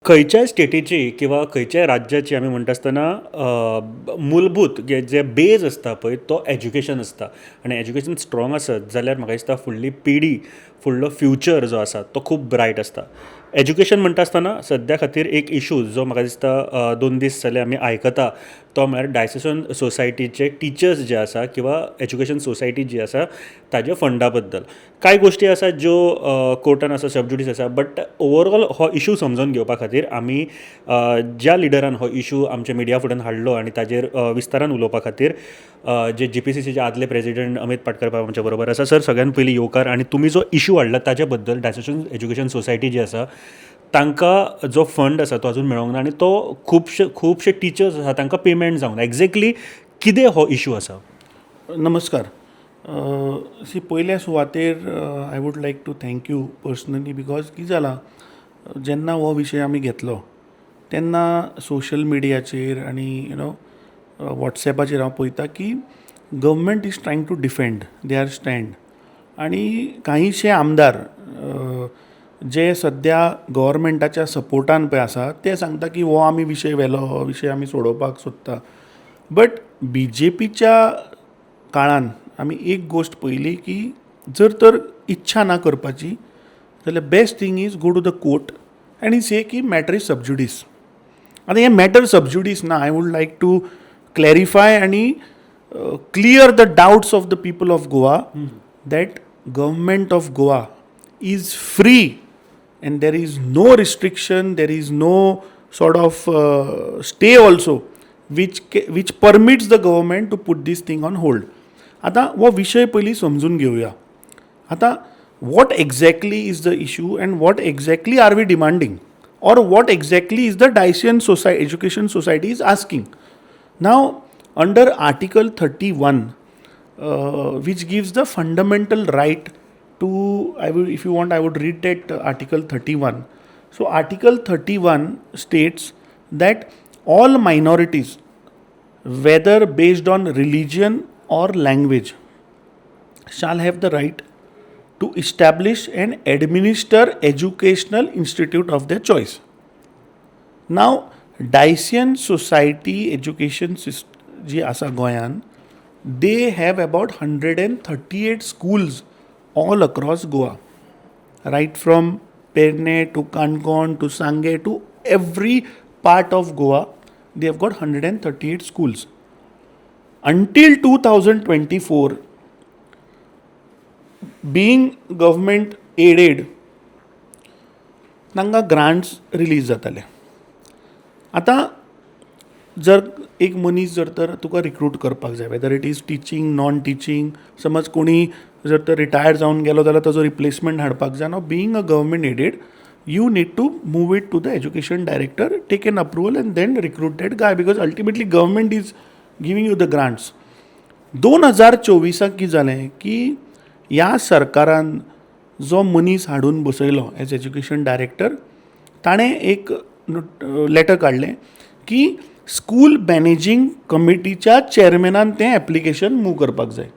खंयच्याय स्टेटीची किंवा खंयच्याय राज्याची आमी म्हणटा आसतना मूलभूत जे बेज आसता पळय तो एज्युकेशन आसता आनी एज्युकेशन स्ट्रॉंग आसत जाल्यार म्हाका दिसता फुडली पिढी फुडलो फ्युचर जो आसा तो खूब ब्रायट आसता. एज्युकेशन म्हणटा आसतना सद्या खातीर एक इशू जो म्हाका दिसता 2 दीस जाले आमी आयकता तो म्हळ्यार डायसेसन सोसायटीचे टिचर्स जे आसा किंवा एज्युकेशन सोसायटी जी आसा ताज्या फंडा बद्दल कांय गोश्टी आसा ज्यो कोर्टान आसा सबज्युडीस आसा बट ओवरऑल हो इशू समजून घेवपा खातीर आमी ज्या लिडरान हो इशू आमच्या मिडिया फुड्यान हाडलो आनी ताजेर विस्तारान उलोवपा खातीर जे GPCCचे आदले प्रेसिडेंट अमित पाटकर बाब आमच्या बरोबर आसा. सर सगळ्यान पयलीं येवकार आनी तुमी जो इशू हाडला ताजे बद्दल डायसेसन एज्युकेशन सोसायटी जी आसा तांकां जो फंड आसा तो अजून मेळोंक ना आनी तो खुबशे टिचर्स आसा तांकां पेमेंट जावंक ना. एक्झॅक्टली कितें हो इशू आसा? नमस्कार. पयल्या सुवातेर I would like to thank you personally because कितें जालां जेन्ना हो विशय आमी घेतलो तेन्ना सोशल मिडियाचेर आनी वॉट्सॅपाचेर हांव पळयता की government is trying to defend their stand आनी कांयशे आमदार जे सद्या गव्हर्मेंटाच्या सपोर्टान पळय आसा ते सांगता की हो आमी विशय व्हेलो हो विशय आमी सोडोवपाक सोदता. बट BJPच्या काळान आमी एक गोश्ट पयली की जर तर इच्छा ना करपाची जाल्यार best thing is go to the court आनी से की मॅटर इज सबज्युडीस. आतां हें मॅटर सबज्युडीस ना. I would like to clarify आनी clear the doubts of the people of Goa that government of Goa is free and there is no restriction, there is no sort of stay also which permits the government to put this thing on hold. आता वो विषय पयली समजून घेवया. आता what exactly is the issue and what exactly are we demanding or what exactly is the Daishan Education Society is asking. Now under Article 31 which gives the fundamental right to, if you want, I would read that Article 31. So Article 31 states that all minorities, whether based on religion or language, shall have the right to establish and administer educational institute of their choice. Now, Daishan Society Education ji asa Goan, they have about 138 schools all across Goa, right from Perne to Konkan to Sange to every part of Goa. They have got 138 schools. Until 2024, being government aided, तांकां grants release जाताले. आता जर एक मनीस जर तर तुका recruit करपाक जाय whether it is teaching non teaching समज कोणी जर तर रिटायर जावन गेलो जाल्यार ताजो रिप्लेसमेंट हाडपाक जाय. Now being a government aided you need to move it to the education director, take an approval and then recruit that guy because ultimately government is giving you the grants. 2024 कितें जालें की ह्या सरकारान जो मनीस हाडून बसयलो एज एज्युकेशन डायरेक्टर ताणें एक लेटर काडलें की स्कूल मॅनेजींग कमिटीच्या चेअरमॅनान तें एप्लिकेशन मूव करपाक जाय.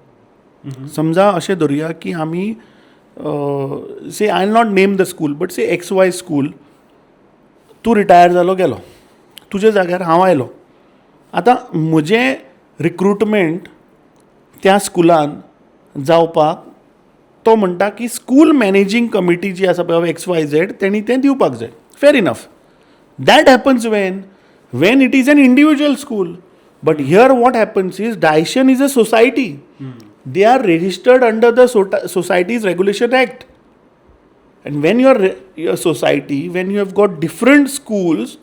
समजा अशें धरुया की आमी say I will not name the school but say XY school तूं रिटायर जालो गेलो तुजे जाग्यार हांव आयलो. आतां म्हजें रिक्रुटमेंट त्या स्कुलान जावपाक तो म्हणटा की स्कूल मॅनेजींग कमिटी जी आसा पळय XYZ तेणी तें दिवपाक जाय. Fair enough. That happens when it is an individual school. But here what happens is Daishan is a society. They are registered under the Societies Regulation Act. And when you're a society, when you have got different schools,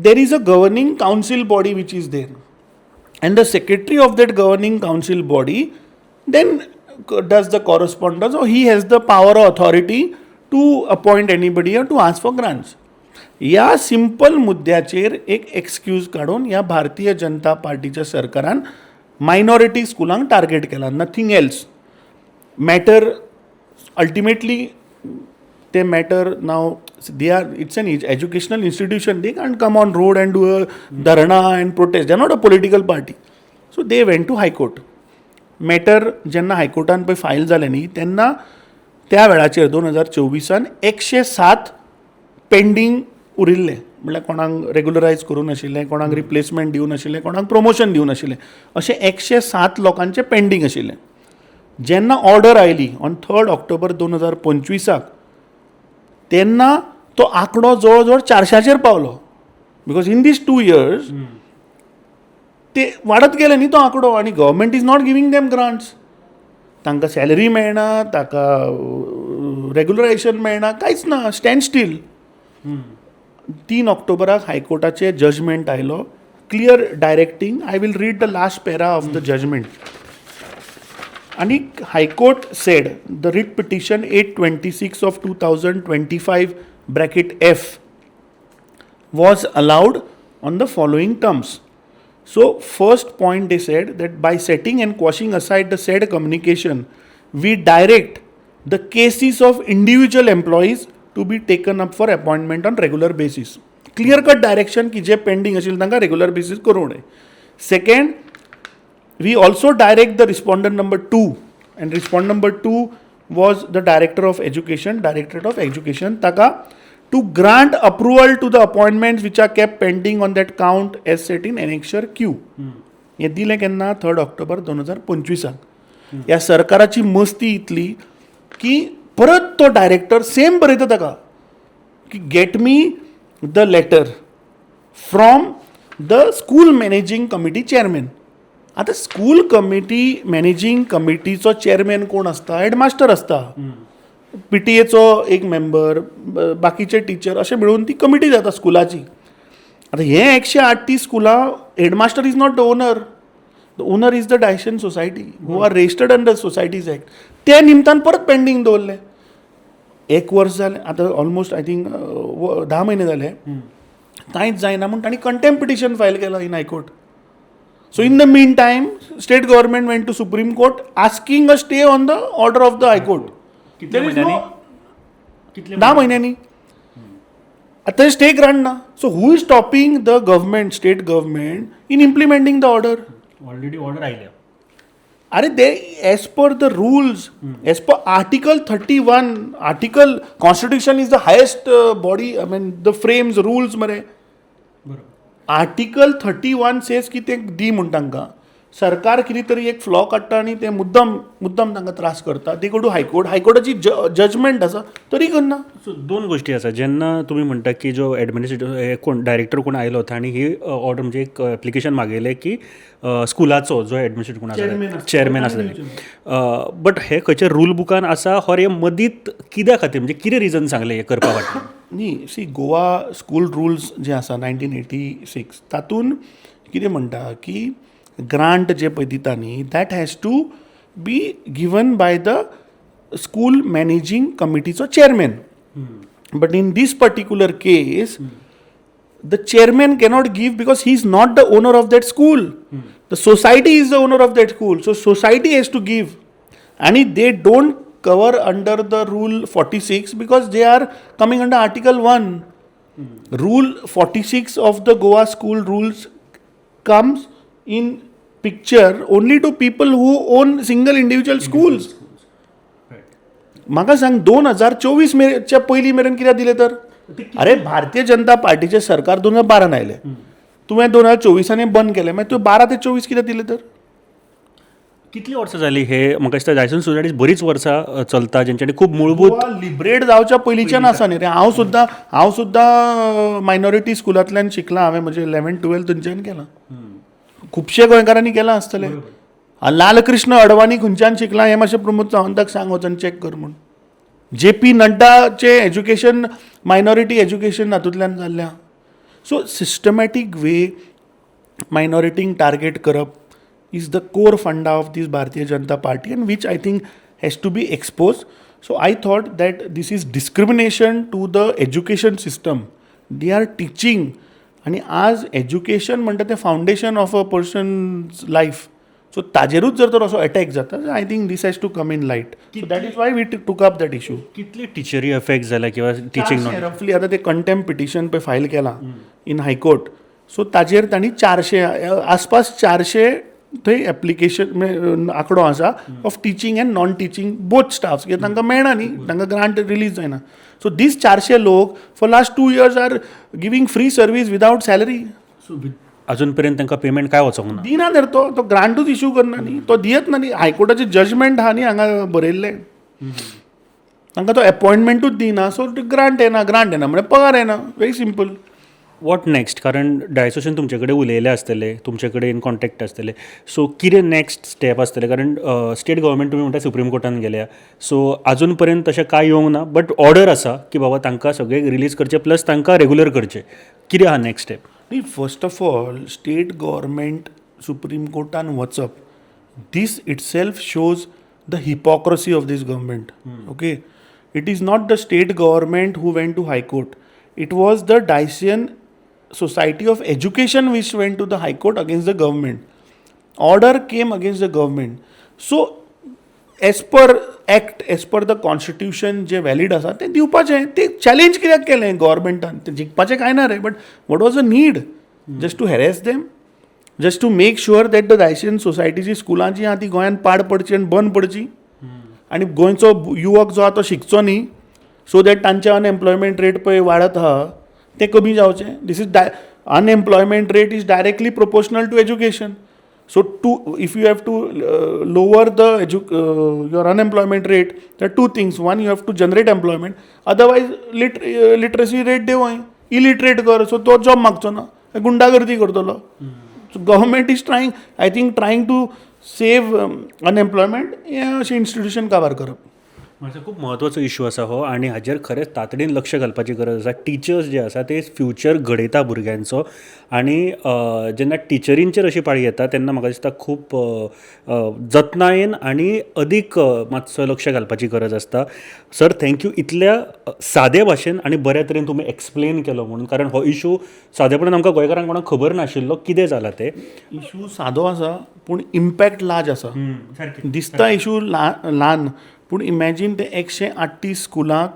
there is a governing council body which is there. And the secretary of that governing council body then does the correspondence or he has the power or authority to appoint anybody or to ask for grants. ह्या simple मुद्द्याचेर एक excuse काडून ह्या भारतीय जनता पार्टीच्या सरकारान minority स्कुलांक target केला. Nothing else. Matter ultimately ते मॅटर नाव they are it's an educational institution. They can come on road and do a dharna and protest. They are not a political party. So they went to high court. Matter जेन्ना हायकोर्टान पळय file जालें न्ही तेन्ना त्या वेळाचेर 2024 107 पेंडींग उरिल्ले, म्हळ्यार कोणाक रेग्युलरायज करूं नाशिल्ले, कोणाक रिप्लेसमेंट दिवं नाशिल्ले, कोणाक प्रमोशन दिवं नाशिल्ले, अशे 107 लोकांचे पेंडींग आशिल्ले. जेन्ना ऑर्डर आयली ऑन 3 ऑक्टोबर 2025 तेन्ना तो आंकडो जवळ जवळ 400चेर पावलो. बिकॉज इन दीस 2 years ते वाडत गेले न्ही तो आंकडो, आनी government is not giving them grants. तांकां सॅलरी मेळना, तांकां रेग्युलरायजेशन मेळना, कांयच ना, स्टँड स्टील. 3 ऑक्टोबराक हायकोर्टाचे जजमेंट आयलो, clear directing. I will read the last para of the judgment. आनी high court said the writ petition 826 of 2025 (F) was allowed on the following terms. So first point they said that by setting and quashing aside the said communication, we direct the cases of individual employees to be taken up for appointment on regular basis. Clear cut direction की जे pending असेल तांकां regular basis करूं नये. Second, we also direct the respondent number 2, and respondent number 2 was the Director of Education, Directorate of Education, ताका to grant approval to the appointments which are kept pending on that count as set in Annexure Q. हे दिलें केन्ना 3 October 2025. ह्या सरकाराची मस्ती इतली की परत तो डायरेक्टर सेम बरयता ताका की get me the letter from the school managing committee chairman. आतां स्कूल कमिटी मॅनेजिंग कमिटीचो चेअरमॅन कोण आसता? हेडमास्टर आसता. PTA एक मेंबर, बाकीचे टीचर असे मिळून ती कमिटी जाता स्कुलाची. आता हे 138 स्कुलां headmaster is not the owner. The owner is the diocesan society who are registered under societies act. ते निमतान परत पेंडींग दवरले. 1 वर्स जालें, आतां ऑलमोस्ट आय थिंक 10 महिने जाले, कांयच जायना म्हणून तांणी कंटेम्प्ट पिटिशन फायल केला in high court. So in the meantime, state government went to Supreme Court asking a stay on the order of the High Court. There is no 10 महिन्यांनी. आता stay grant ना. So who is stopping the government, state government in implementing the order? Already order आयल्या. अरे they, as per the rules, as per Article 31, Article Constitution is the highest body, I mean the frames rules मरे. Article 31 says की ते दी म्हूण तांकां. सरकार कितें तरी एक फ्लॉ काडटा आनी ते मुद्दम तांकां त्रास करता. ते कडू हायकोर्टाची जजमेंट आसा तरी करना. सो 2 गोष्टी आसा. जेन्ना तुमी म्हणटा की जो एडमिनिस्ट्रेटिव्ह कोण डायरेक्टर कोण आयलो तांणी ही ऑर्डर म्हणजे एक एप्लिकेशन मागयलें की स्कुलाचो जो एडमिनिस्ट्रेटिव्ह कोण आसा चेअरमॅन आसा ताणें. बट हे खंयच्या रूल बुकान आसा ऑर हे मदींत कित्या खातीर म्हणजे कितें रिजन सांगलें हे करपा खातीर? न्ही, सी गोवा स्कूल रुल्स जे आसा 1986 तातूंत कितें म्हणटा की ग्रांट जे पळय दिता न्ही that has to be given by the school managing कमिटीचो chairman. But in these particular case the chairman cannot give because he is not the owner of that school. The society is the owner of that school. So society has to give. And they don't cover under the rule 46 because they are coming under Article 1. Rule 46 of the Goa school rules comes in picture only to people who own single individual schools. म्हाका सांग 2024 च्या पयलीं मेरेन कित्याक दिले तर? अरे भारतीय जनता पार्टीचे सरकार 2012 आयले, तुवें 2024 बंद केले, मागीर तुवें 12 ते 24 कित्याक दिले तर? कितली वर्सां जाली हे? म्हाका दिसता डायसन सोसायटी बरीच वर्सां चलता, जेंच्यांनी खूब मूलभूत लिबरेट जावच्या पयलींच्यान आसा न्ही रे. हांव सुद्दां मायनॉरिटी स्कुलांतल्यान शिकलां. हांवें म्हजें 11-12 थंयच्यान केलां. खुबशे गोंयकारांनी केलां आसतलें. लालकृष्ण अडवाणी खंयच्यान शिकलां हें मातशें प्रमोद सावंताक सांग वचून चॅक कर म्हूण. JP नड्डाचे एज्युकेशन मायनॉरिटी एज्युकेशन हातूंतल्यान जाल्लें. सो सिस्टमॅटीक वे मायनॉरिटींक टार्गेट करप is the core funda of this Bharatiya Janata Party, and which I think has to be exposed. So I thought that this is discrimination to the education system. They are teaching, and as education म्हणटा ते foundation of a person's life. So ताजेरूच जर तर असो attack जाता, I think these has to come in light. So that is why we took up that issue. कितली टिचरी affect जाला किंवा टिचिंग नॉट? रफली आता ते कंटेम्प्ट पिटिशन पळय फायल केलां इन हायकोर्ट. सो ताजेर तांणी 400 आसपास 400 थंय एप्लिकेशन आंकडो आसा of teaching and non teaching both staffs कित्याक तांकां मेळना न्ही, तांकां ग्रांट रिलीज जायना. सो दीस 400 लोक for last 2 years are giving free service without salary. अजून पर्यंत तांकां पेमेंट काय वचोंक ना. दिना तर तो ग्रांटूच इश्यू करना न्ही, तो दियत ना न्ही. हायकोर्टाचें जजमेंट आहा न्ही हांगा बरयल्लें, तांकां तो अपॉयंटमेंटूच दिना, सो ग्रांट येना म्हणजे पगार येना. Very simple. What next? कारण डायसोशन तुमचे कडेन उलयले आसतले, तुमचे कडेन इन कॉन्टॅक्ट आसतले, सो कितें नेक्स्ट स्टेप आसतले? कारण स्टेट गव्हर्मेंट तुमी म्हणटा सुप्रीम कोर्टान गेल्या, सो आजून पर्यंत तशें कांय येवंक ना, बट ऑर्डर आसा की बाबा तांकां सगळे रिलीज करचे प्लस तांकां रेगुलर करचे. कितें आहा नेक्स्ट स्टेप? न्ही, first of all state government supreme कोर्टान वचप, these itself shows the hypocrisy of these government. Okay, it is not the state government who went to high court, it was the diocesan Society of Education which went to the High Court against the government. Order came against the government. So, as per Act, as per the Constitution, जे valid आसा ते दिवपाचें. ते challenge कित्याक केलें गव्हर्मेंटान? ते जिखपाचें काय ना रे, but what was the need? Just to harass them, just to make sure that the diocesan सोसायटीची स्कुलां जी आहा ती गोंयांत पाड पडची आनी बंद पडची, आनी गोंयचो युवक जो आहा तो शिकचो न्ही, सो दॅट तांचें अनएम्प्लॉयमेंट रेट पळय वाडत आहा ते कमी जावचें. This is unemployment rate is directly proportional to education. So if you have to lower the your unemployment rate, there are two things. One, you have to generate employment, otherwise literacy rate देव illiterate कर, so तो job मागचो ना, गुंडागर्दी करतलो. So government is trying to save unemployment, हें अशें institution काबार करप. माझा खूप महत्त्वाचो इश्यू आसा हो, आनी हाजेर खरेंच तातडीन लक्ष घालपाची गरज आसा. टीचर्स जे आसा ते फ्युचर घडयता भुरग्यांचो, आनी जेन्ना टिचरींचेर अशी पाळी येता तेन्ना म्हाका दिसता खूब जतनायेन आनी अदीक मातसो लक्ष घालपाची गरज आसता. सर, थँक्यू इतल्या सादे भाशेन आनी बऱ्या तरेन तुमी एक्सप्लेन केलो म्हणून, कारण हो इश्यू सादेपणान आमकां गोंयकारांक कोणाक खबर नाशिल्लो कितें जाला ते. इश्यू सादो आसा पूण इम्पॅक्ट लार्ज आसा. दिसता इश्यू ल्हान, पूण इमॅजीन ते 138 स्कुलांक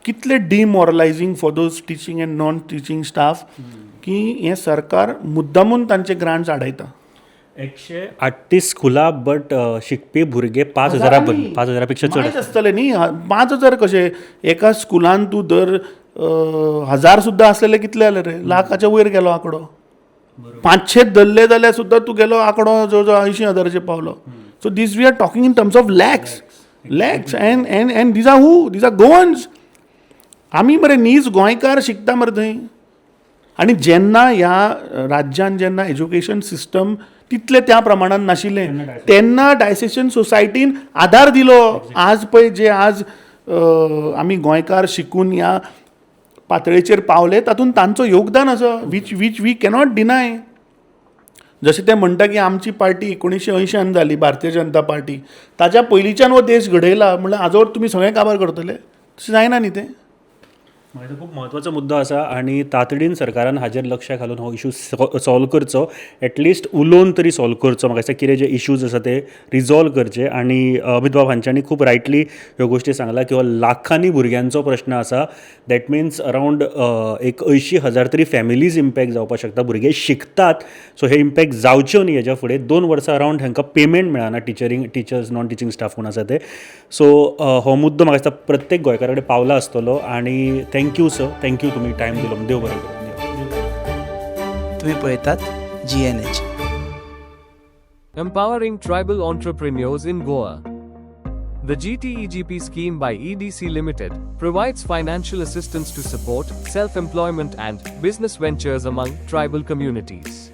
कितले demoralising for those teaching and non teaching staff, की हें सरकार मुद्दामून तांचे ग्रांट्स आडायता. 138 स्कुलां, बट शिकपी भुरगे 5,000 पेक्षा चड आसतले न्ही. 5,000 कशे? एका स्कुलान तूं दर 1,000 सुद्दां आसलेले कितले जाले रे? लाखाच्या वयर गेलो आंकडो. 500 धरले जाल्यार सुद्दां तूं गेलो आंकडो जवळ जवळ 80,000 पावलो. So these we are talking in terms of lakhs and these are who? These are Goans. आमी मरे नीज गोंयकार शिकता मरे थंय. आनी जेन्ना ह्या राज्यान जेन्ना एज्युकेशन सिस्टम तितले त्या प्रमाणान नाशिल्लें, तेन्ना डायसेशन सोसायटीन आधार दिलो. आज पळय जे आज आमी गोंयकार शिकून ह्या पातळेचेर पावले, तातूंत तांचो योगदान आसा, वीच वी कॅनॉट डिनाय. जशें ते म्हणटा की आमची पार्टी 1980 जाली, भारतीय जनता पार्टी, ताच्या पयलींच्यान हो देश घडयला, म्हणल्यार हाजो तुमी सगळें काबार करतले, तशें जायना न्ही तें. म्हाजो खूब म्हत्वाचो मुद्दो आसा, आनी तातडीन सरकारान हाजेर लक्ष घालून हो इश्यू सॉल्व करचो, एटलिस्ट उलोवन तरी सॉल्व करचो. म्हाका दिसता कितें जे इश्यूज आसा ते रिजॉल्व करचे. आनी अमित बाब हांच्यांनी खूब रायटली ह्यो गोश्टी सांगला की हो लाखांनी भुरग्यांचो प्रश्न आसा. दॅट मिन्स अरावंड 80,000 तरी फॅमिलीज इम्पॅक्ट जावपाक शकता. भुरगे शिकतात, सो हे इम्पॅक्ट जावच्यो न्ही हेच्या फुडें. 2 वर्सां अरावंड हांकां पेमेंट मेळना, टिचर्स नॉन टिचींग स्टाफ कोण आसा ते. सो हो मुद्दो म्हाका दिसता प्रत्येक गोंयकारा कडेन पावला आसतलो. आनी थँक्यू सर, थँक्यू तुमी टायम दिलो. देव बरें करूं. तुम्ही पळयतात GNH. Empowering tribal entrepreneurs in Goa. The GTEGP scheme by EDC Limited provides financial assistance to support self-employment and business ventures among tribal communities.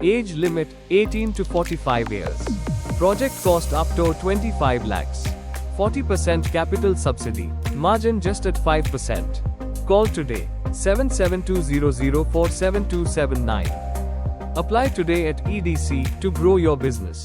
Age limit 18 to 45 years. Project cost up to 25 lakhs. 40% capital subsidy. Margin just at 5%. Call today 7720047279. Apply today at EDC to grow your business.